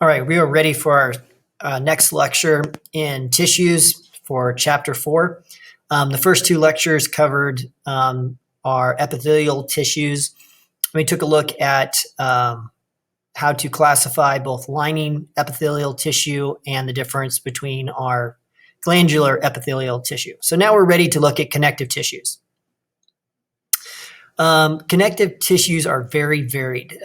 All right, we are ready for our next lecture in tissues for chapter 4. The first two lectures covered our epithelial tissues. We took a look at how to classify both lining epithelial tissue and the difference between our glandular epithelial tissue. So now we're ready to look at connective tissues. Connective tissues are very varied.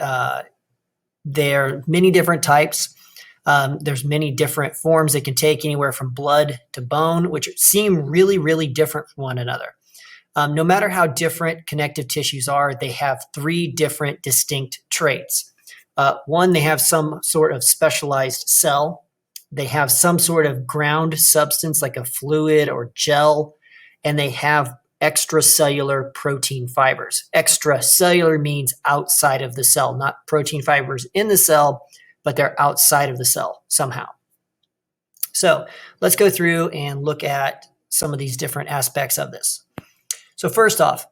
There are many different types. There's many different forms they can take, anywhere from blood to bone, which seem really, really different from one another. No matter how different connective tissues are, they have three different distinct traits. One, they have some sort of specialized cell. They have some sort of ground substance like a fluid or gel, and they have extracellular protein fibers. Extracellular means outside of the cell, not protein fibers in the cell, but they're outside of the cell somehow. So let's go through and look at some of these different aspects of this. So first off,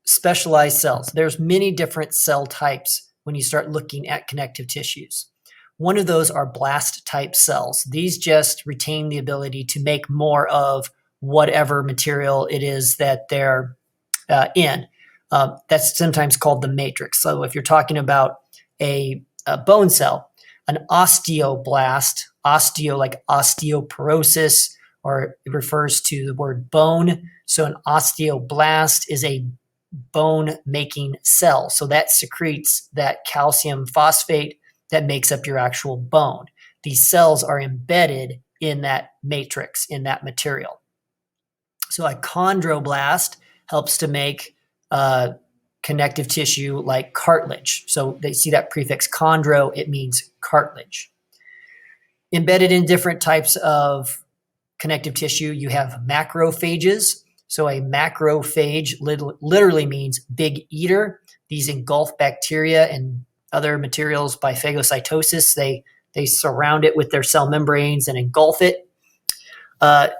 specialized cells. There's many different cell types when you start looking at connective tissues. One of those are blast type cells. These just retain the ability to make more of whatever material it is that they're in. That's sometimes called the matrix. So if you're talking about a bone cell, an osteoblast, osteo like osteoporosis, or it refers to the word bone. So an osteoblast is a bone-making cell. So that secretes that calcium phosphate that makes up your actual bone. These cells are embedded in that matrix, in that material. So a chondroblast helps to make connective tissue like cartilage. So they see that prefix chondro, it means cartilage. Embedded in different types of connective tissue, you have macrophages. So a macrophage literally means big eater. These engulf bacteria and other materials by phagocytosis. They surround it with their cell membranes and engulf it.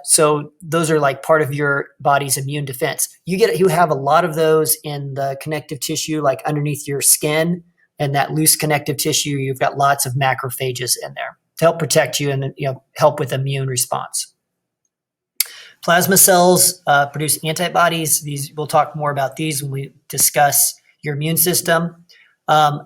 So those are like part of your body's immune defense. You have a lot of those in the connective tissue, like underneath your skin, and that loose connective tissue. You've got lots of macrophages in there to help protect you and help with immune response. Plasma cells produce antibodies. We'll talk more about these when we discuss your immune system.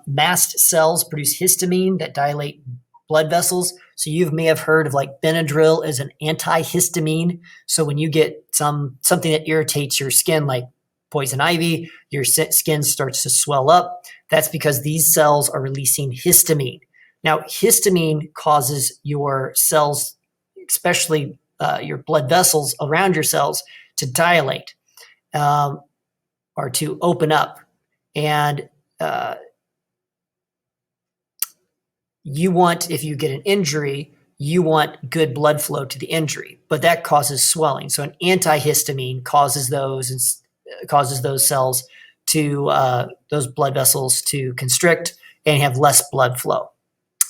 Mast cells produce histamine that dilate blood vessels. So you may have heard of like Benadryl as an antihistamine. So when you get something that irritates your skin, like poison ivy, your skin starts to swell up. That's because these cells are releasing histamine. Now, histamine causes your cells, especially your blood vessels around your cells, to dilate or to open up. And if you get an injury, you want good blood flow to the injury, but that causes swelling. So an antihistamine causes those cells to those blood vessels to constrict and have less blood flow.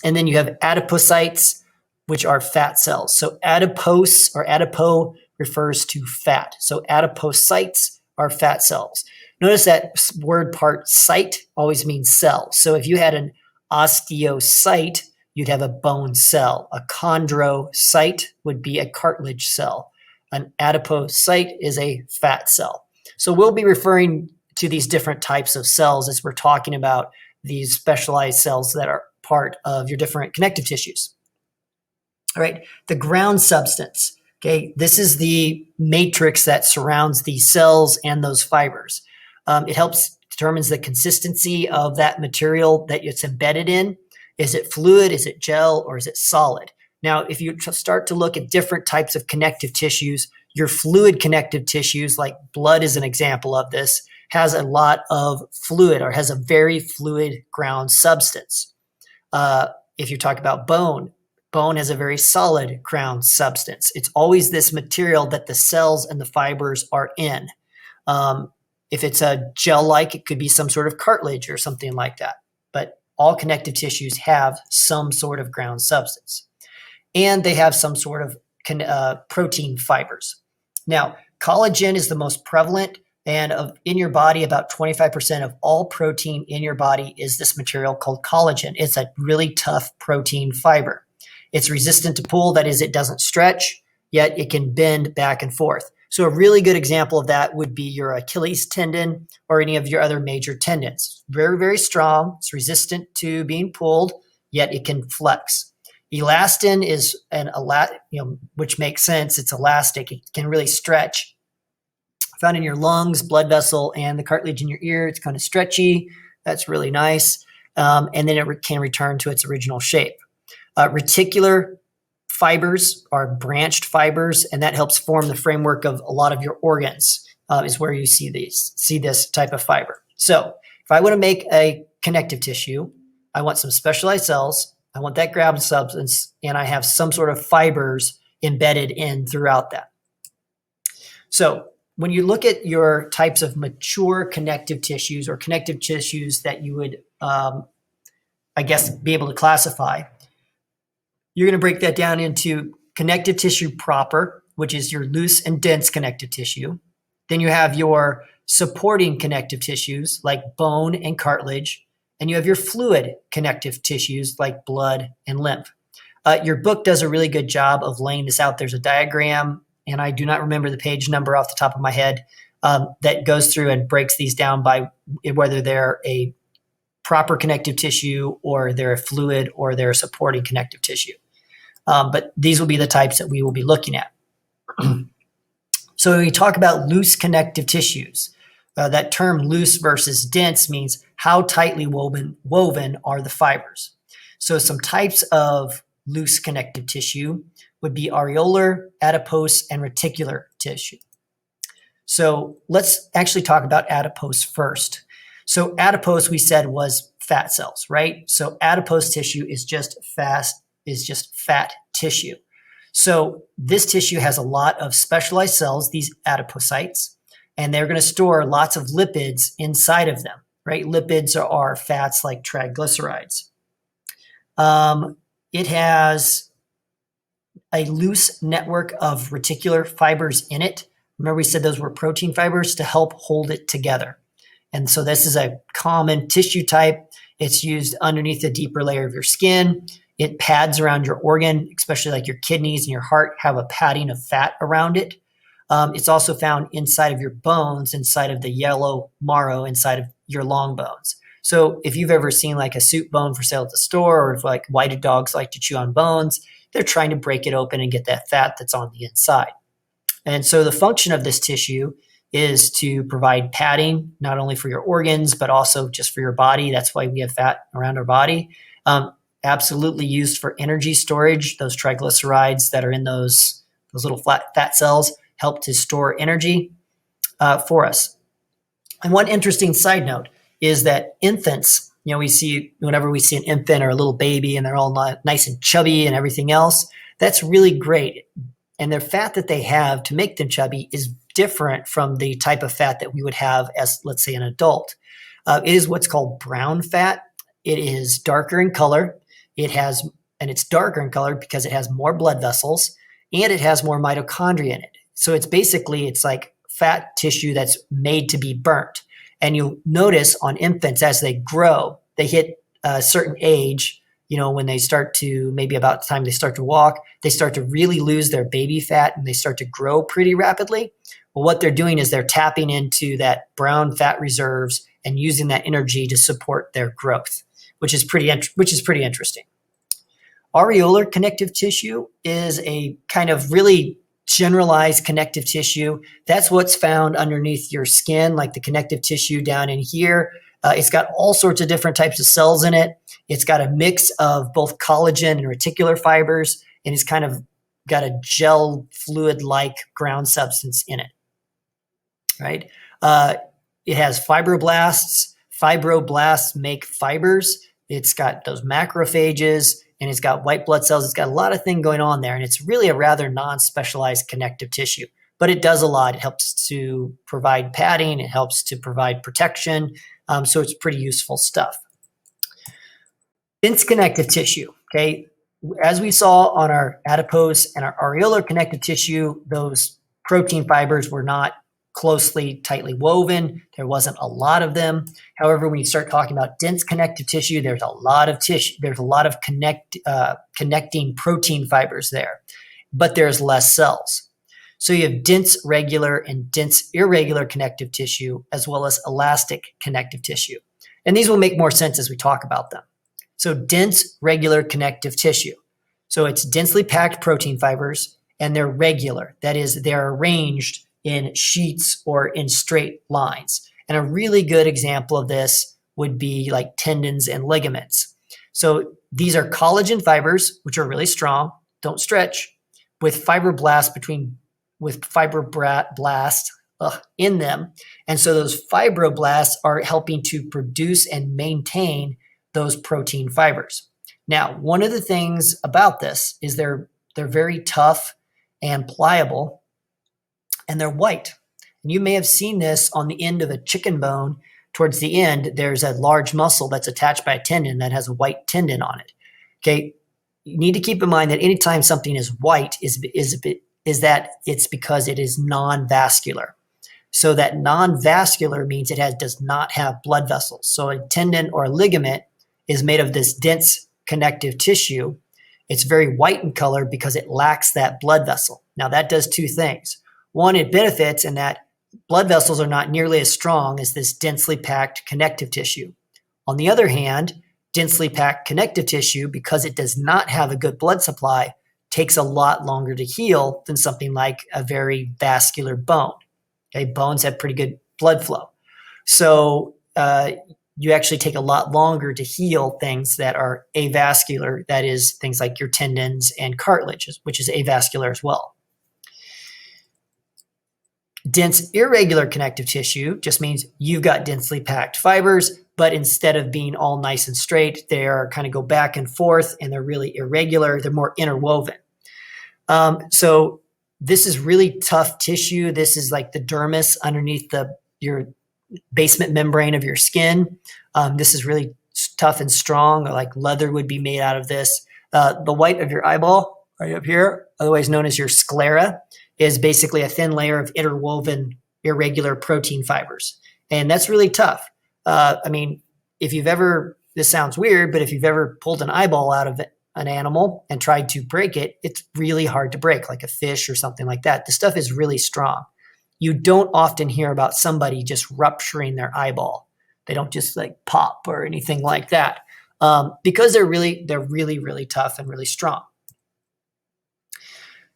And then you have adipocytes, which are fat cells. So adipose or adipo refers to fat. So adipocytes are fat cells. Notice that word part site always means cell. So if you had an osteocyte, you'd have a bone cell. A chondrocyte would be a cartilage cell. An adipocyte is a fat cell. So we'll be referring to these different types of cells as we're talking about these specialized cells that are part of your different connective tissues. All right, the ground substance. Okay, this is the matrix that surrounds these cells and those fibers. It determines the consistency of that material that it's embedded in. Is it fluid, is it gel, or is it solid? Now, if you start to look at different types of connective tissues, your fluid connective tissues, like blood is an example of this, has a lot of fluid or has a very fluid ground substance. If you talk about bone has a very solid ground substance. It's always this material that the cells and the fibers are in. If it's a gel-like, it could be some sort of cartilage or something like that. But all connective tissues have some sort of ground substance. And they have some sort of protein fibers. Now, collagen is the most prevalent. And in your body, about 25% of all protein in your body is this material called collagen. It's a really tough protein fiber. It's resistant to pull, that is, it doesn't stretch, yet it can bend back and forth. So a really good example of that would be your Achilles tendon or any of your other major tendons. Very, very strong. It's resistant to being pulled, yet it can flex. Elastin is which makes sense. It's elastic. It can really stretch. Found in your lungs, blood vessel, and the cartilage in your ear. It's kind of stretchy. That's really nice. And then it can return to its original shape. Reticular fibers are branched fibers, and that helps form the framework of a lot of your organs, is where you see this type of fiber. So if I want to make a connective tissue, I want some specialized cells, I want that ground substance, and I have some sort of fibers embedded in throughout that. So when you look at your types of mature connective tissues or connective tissues that you would, be able to classify, you're going to break that down into connective tissue proper, which is your loose and dense connective tissue. Then you have your supporting connective tissues like bone and cartilage, and you have your fluid connective tissues like blood and lymph. Your book does a really good job of laying this out. There's a diagram, and I do not remember the page number off the top of my head, that goes through and breaks these down by whether they're a proper connective tissue or they're a fluid or they're a supporting connective tissue. But these will be the types that we will be looking at. So when we talk about loose connective tissues, that term loose versus dense means how tightly woven are the fibers. So some types of loose connective tissue would be areolar, adipose, and reticular tissue. So let's actually talk about adipose first. So adipose, we said, was fat cells, right? So adipose tissue is just fat tissue. So this tissue has a lot of specialized cells, these adipocytes, and they're going to store lots of lipids inside of them, right? Lipids are fats like triglycerides. It has a loose network of reticular fibers in it. Remember, we said those were protein fibers to help hold it together. And so this is a common tissue type. It's used underneath the deeper layer of your skin. It pads around your organ, especially like your kidneys and your heart have a padding of fat around it. It's also found inside of your bones, inside of the yellow marrow, inside of your long bones. So if you've ever seen like a soup bone for sale at the store, or if like why do dogs like to chew on bones, they're trying to break it open and get that fat that's on the inside. And so the function of this tissue is to provide padding, not only for your organs, but also just for your body. That's why we have fat around our body. Absolutely used for energy storage. Those triglycerides that are in those little fat cells help to store energy for us. And one interesting side note is that infants, whenever we see an infant or a little baby and they're all nice and chubby and everything else, that's really great. And their fat that they have to make them chubby is different from the type of fat that we would have as, let's say, an adult. It is what's called brown fat. It is darker in color. It's darker in color because it has more blood vessels and it has more mitochondria in it. So it's like fat tissue that's made to be burnt. And you'll notice on infants as they grow, they hit a certain age, when they start to, maybe about the time they start to walk, they start to really lose their baby fat and they start to grow pretty rapidly. Well, what they're doing is they're tapping into that brown fat reserves and using that energy to support their growth, which is pretty interesting. Areolar connective tissue is a kind of really generalized connective tissue. That's what's found underneath your skin, like the connective tissue down in here. It's got all sorts of different types of cells in it. It's got a mix of both collagen and reticular fibers, and it's kind of got a gel fluid-like ground substance in it, right? It has fibroblasts. Fibroblasts make fibers. It's got those macrophages, and it's got white blood cells. It's got a lot of things going on there, and it's really a rather non-specialized connective tissue. But it does a lot. It helps to provide padding. It helps to provide protection. So it's pretty useful stuff. Dense connective tissue, okay? As we saw on our adipose and our areolar connective tissue, those protein fibers were not closely, tightly woven. There wasn't a lot of them. However, when you start talking about dense connective tissue, there's a lot of tissue. There's a lot of connecting protein fibers there, but there's less cells. So you have dense regular and dense irregular connective tissue, as well as elastic connective tissue. And these will make more sense as we talk about them. So dense regular connective tissue. So it's densely packed protein fibers, and they're regular. That is, they're arranged in sheets or in straight lines. And a really good example of this would be like tendons and ligaments. So these are collagen fibers, which are really strong, don't stretch, with fibroblasts in them. And so those fibroblasts are helping to produce and maintain those protein fibers. Now, one of the things about this is they're very tough and pliable, and they're white. And you may have seen this on the end of a chicken bone. Towards the end, there's a large muscle that's attached by a tendon that has a white tendon on it. Okay, you need to keep in mind that anytime something is white is that it's because it is non-vascular. So that non-vascular means it does not have blood vessels. So a tendon or a ligament is made of this dense connective tissue. It's very white in color because it lacks that blood vessel. Now that does two things. One, it benefits in that blood vessels are not nearly as strong as this densely packed connective tissue. On the other hand, densely packed connective tissue, because it does not have a good blood supply, takes a lot longer to heal than something like a very vascular bone. Okay, bones have pretty good blood flow. So you actually take a lot longer to heal things that are avascular, that is, things like your tendons and cartilage, which is avascular as well. Dense irregular connective tissue just means you've got densely packed fibers, but instead of being all nice and straight, they are kind of go back and forth, and they're really irregular. They're more interwoven. So this is really tough tissue. This is like the dermis underneath your basement membrane of your skin. This is really tough and strong, like leather would be made out of this. The white of your eyeball, right up here, otherwise known as your sclera, is basically a thin layer of interwoven irregular protein fibers. And that's really tough. I mean, this sounds weird, but if you've ever pulled an eyeball out of an animal and tried to break it, it's really hard to break, like a fish or something like that. The stuff is really strong. You don't often hear about somebody just rupturing their eyeball. They don't just like pop or anything like that, because they're really, really tough and really strong.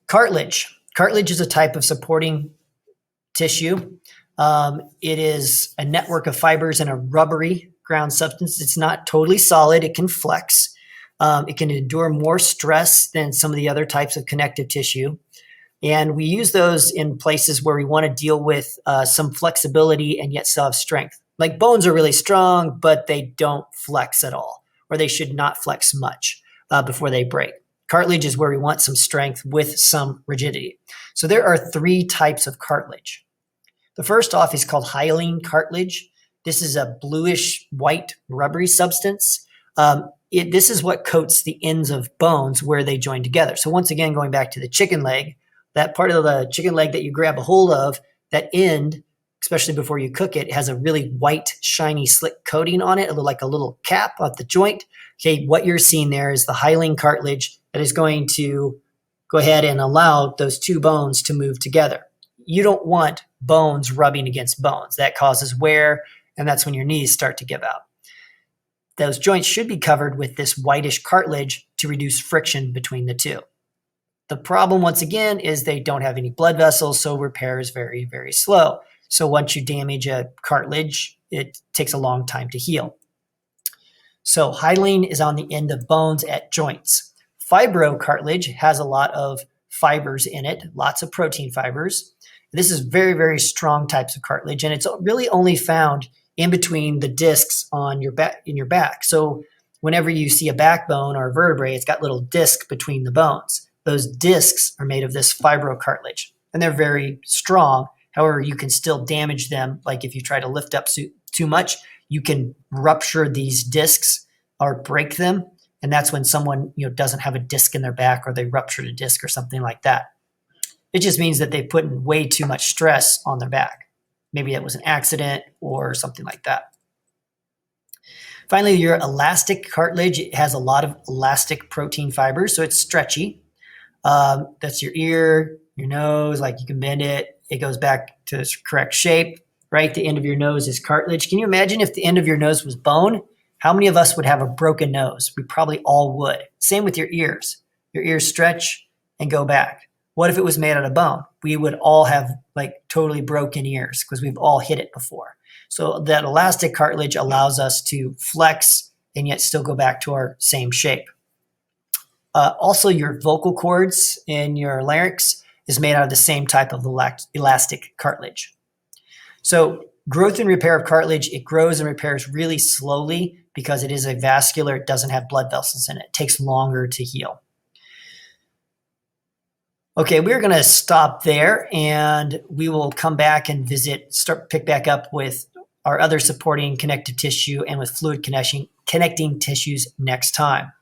Cartilage. Cartilage is a type of supporting tissue. It is a network of fibers in a rubbery ground substance. It's not totally solid. It can flex. It can endure more stress than some of the other types of connective tissue. And we use those in places where we want to deal with some flexibility and yet still have strength. Like bones are really strong, but they don't flex at all, or they should not flex much before they break. Cartilage is where we want some strength with some rigidity. So there are three types of cartilage. The first off is called hyaline cartilage. This is a bluish white rubbery substance. This is what coats the ends of bones where they join together. So once again, going back to the chicken leg, that part of the chicken leg that you grab a hold of, that end, especially before you cook it, has a really white, shiny, slick coating on it, like a little cap at the joint. Okay, what you're seeing there is the hyaline cartilage that is going to go ahead and allow those two bones to move together. You don't want bones rubbing against bones. That causes wear, and that's when your knees start to give out. Those joints should be covered with this whitish cartilage to reduce friction between the two. The problem, once again, is they don't have any blood vessels, so repair is very, very slow. So once you damage a cartilage, it takes a long time to heal. So hyaline is on the end of bones at joints. Fibrocartilage has a lot of fibers in it, lots of protein fibers. This is very, very strong types of cartilage, and it's really only found in between the discs on your back, in your back. So whenever you see a backbone or a vertebrae, it's got little discs between the bones. Those discs are made of this fibrocartilage, and they're very strong. However, you can still damage them. Like if you try to lift up too much, you can rupture these discs or break them. And that's when someone doesn't have a disc in their back, or they ruptured a disc or something like that. It just means that they put in way too much stress on their back. maybe that was an accident or something like that. Finally, your elastic cartilage, it has a lot of elastic protein fibers, so it's stretchy. That's your ear, your nose, like you can bend it. It goes back to its correct shape, right? The end of your nose is cartilage. Can you imagine if the end of your nose was bone? How many of us would have a broken nose? We probably all would. Same with your ears. Your ears stretch and go back. What if it was made out of bone? We would all have like totally broken ears because we've all hit it before. So that elastic cartilage allows us to flex and yet still go back to our same shape. Also, your vocal cords in your larynx is made out of the same type of elastic cartilage. So growth and repair of cartilage, it grows and repairs really slowly because it is a vascular, it doesn't have blood vessels in it. It takes longer to heal. Okay, we're going to stop there and we will come back and pick back up with our other supporting connective tissue and with fluid connecting tissues next time.